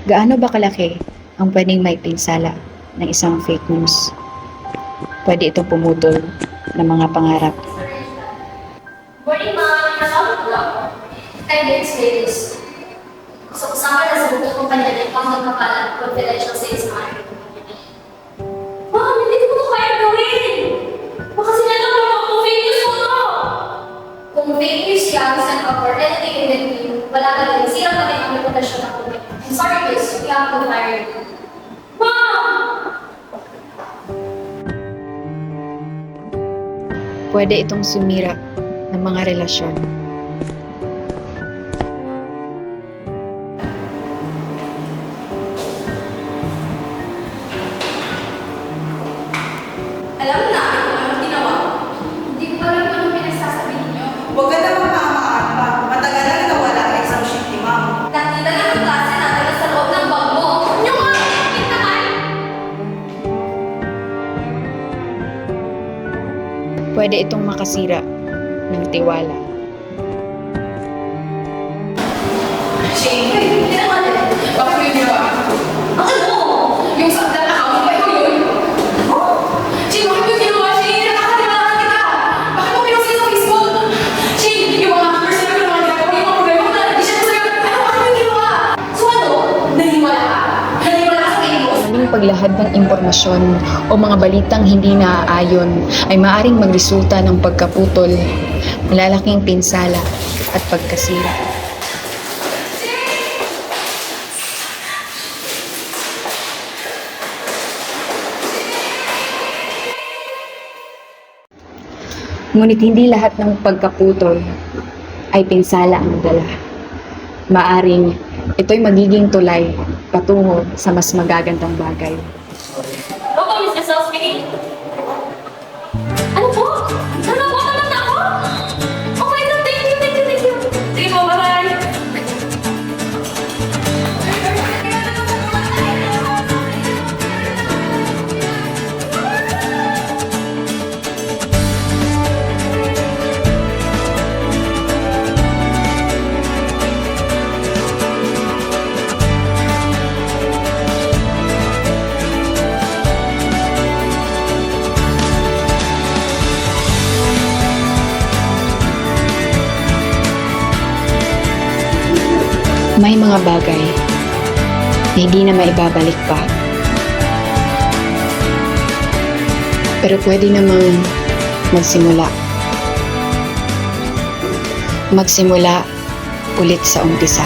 Gaano ba kalaki ang pwedeng may pinsala ng isang fake news? Pwede itong pumutol ng mga pangarap. Morning, ma'am. Hello, hello. I'm Vince Davis. So, kasama na sa bukong kumpanya ng pangkakapalan confidential sales manager. Ma'am, hindi ko ito kaya gawin. Baka sinanong mo kung fake news mo to. Kung fake news yan, send up or anything in between, wala ka rin. Sira kami ang reputasyon ng kumpanya. I'm sorry, miss. We have to fire you. Ma'am! Pwede itong sumira ng mga relasyon. Alam mo namin kung anong ginawa. Hindi ko alam kung anong pinagsasabihin niyo. Huwag ka naman maamaan pa. Matagal na nawala ang exam sheet ni ma'am. Nakita na ng klase natin na sa loob ng bag mo. Yung nga, ikit naman! Pwede itong makasira ng tiwala. Shane, hindi naman eh. Bakit yun niya ba? Ang ano mo? Yung sa account, ba ikaw yun? Shane, bakit yung ginawa, Shane? Nakakalimutan kita! Bakit mo pinusin sa Facebook? Shane, yung mga personal ko naman ginagawa, yung mga problema ko na nag-share ko sa'yo. Ano, bakit mo yung ginawa? So ano? Naniwala ka? Naniwala ka sa Facebook? Maling paglahad ng impormasyon o mga balitang hindi naaayon ay maaring magresulta ng pagkaputol, malalaking pinsala at pagkasira. Ngunit hindi lahat ng pagkaputol ay pinsala ang dala. Maaring ito'y magiging tulay patungo sa mas magagandang bagay. Ano po, Miss Gasowski? Ano po? Ano po? Ano na ako? Oh my God, thank you, thank you, thank you. Sige po, bye-bye. May mga bagay na hindi na maibabalik pa. Pero pwede namang magsimula. Magsimula ulit sa umpisa.